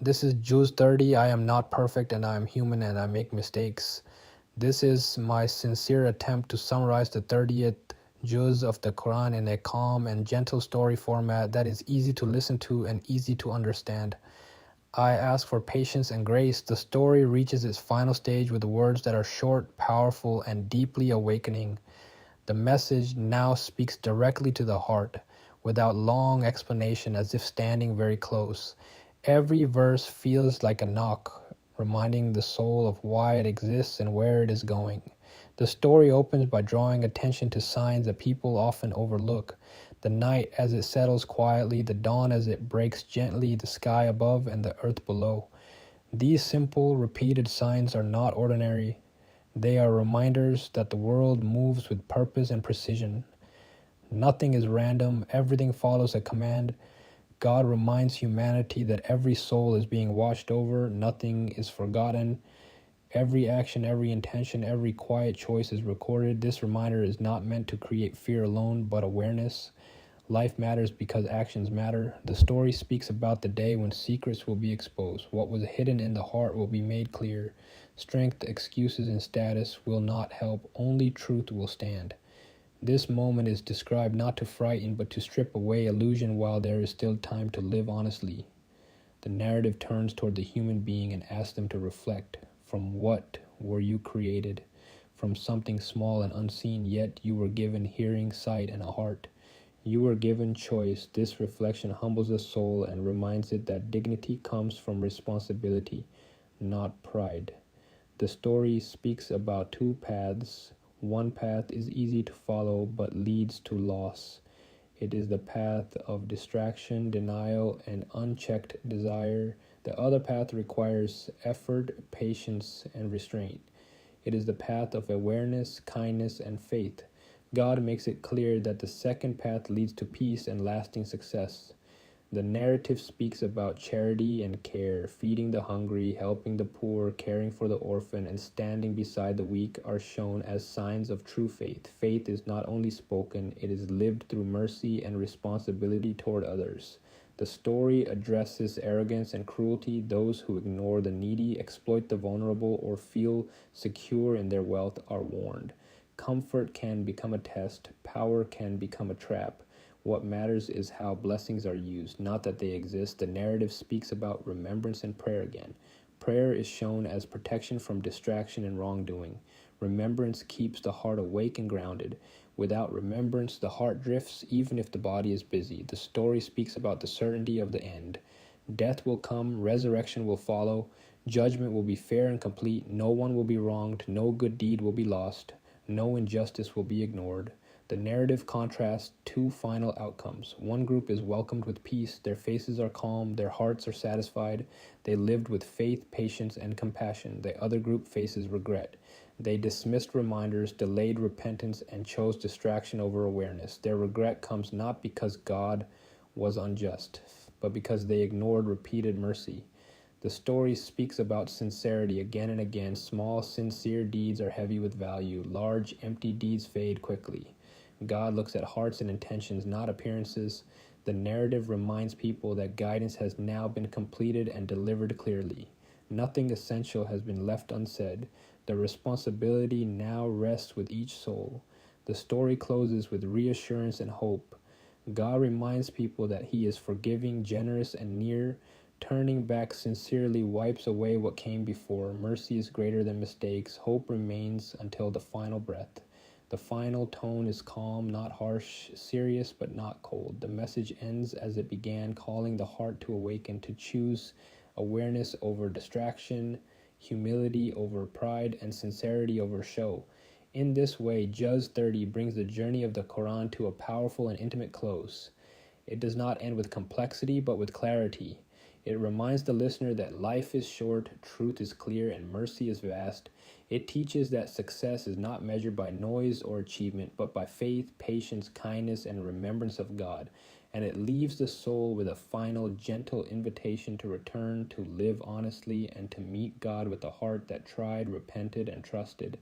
This is Juz 30. I am not perfect and I am human and I make mistakes. This is my sincere attempt to summarize the 30th Juz of the Quran in a calm and gentle story format that is easy to listen to and easy to understand. I ask for patience and grace. The story reaches its final stage with words that are short, powerful, and deeply awakening. The message now speaks directly to the heart, without long explanation, as if standing very close. Every verse feels like a knock, reminding the soul of why it exists and where it is going. The story opens by drawing attention to signs that people often overlook. The night as it settles quietly, the dawn as it breaks gently, the sky above and the earth below. These simple, repeated signs are not ordinary. They are reminders that the world moves with purpose and precision. Nothing is random, everything follows a command. God reminds humanity that every soul is being watched over, nothing is forgotten. Every action, every intention, every quiet choice is recorded. This reminder is not meant to create fear alone, but awareness. Life matters because actions matter. The story speaks about the day when secrets will be exposed. What was hidden in the heart will be made clear. Strength, excuses, and status will not help. Only truth will stand. This moment is described not to frighten, but to strip away illusion while there is still time to live honestly. The narrative turns toward the human being and asks them to reflect. From what were you created? From something small and unseen, yet you were given hearing, sight, and a heart. You were given choice. This reflection humbles the soul and reminds it that dignity comes from responsibility, not pride. The story speaks about two paths. One path is easy to follow but leads to loss. It is the path of distraction, denial, and unchecked desire. The other path requires effort, patience, and restraint. It is the path of awareness, kindness, and faith. God makes it clear that the second path leads to peace and lasting success. The narrative speaks about charity and care. Feeding the hungry, helping the poor, caring for the orphan, and standing beside the weak are shown as signs of true faith. Faith is not only spoken, it is lived through mercy and responsibility toward others. The story addresses arrogance and cruelty. Those who ignore the needy, exploit the vulnerable, or feel secure in their wealth are warned. Comfort can become a test. Power can become a trap. What matters is how blessings are used, not that they exist. The narrative speaks about remembrance and prayer again. Prayer is shown as protection from distraction and wrongdoing. Remembrance keeps the heart awake and grounded. Without remembrance, the heart drifts, even if the body is busy. The story speaks about the certainty of the end. Death will come, resurrection will follow, judgment will be fair and complete, no one will be wronged, no good deed will be lost, no injustice will be ignored. The narrative contrasts two final outcomes. One group is welcomed with peace, their faces are calm, their hearts are satisfied, they lived with faith, patience, and compassion. The other group faces regret. They dismissed reminders, delayed repentance, and chose distraction over awareness. Their regret comes not because God was unjust, but because they ignored repeated mercy. The story speaks about sincerity again and again. Small, sincere deeds are heavy with value. Large, empty deeds fade quickly. God looks at hearts and intentions, not appearances. The narrative reminds people that guidance has now been completed and delivered clearly. Nothing essential has been left unsaid. The responsibility now rests with each soul. The story closes with reassurance and hope. God reminds people that He is forgiving, generous, and near. Turning back sincerely wipes away what came before. Mercy is greater than mistakes. Hope remains until the final breath. The final tone is calm, not harsh, serious, but not cold. The message ends as it began, calling the heart to awaken, to choose awareness over distraction, humility over pride, and sincerity over show. In this way, Juz 30 brings the journey of the Quran to a powerful and intimate close. It does not end with complexity, but with clarity. It reminds the listener that life is short, truth is clear, and mercy is vast. It teaches that success is not measured by noise or achievement, but by faith, patience, kindness, and remembrance of God. And it leaves the soul with a final, gentle invitation to return, to live honestly, and to meet God with a heart that tried, repented, and trusted.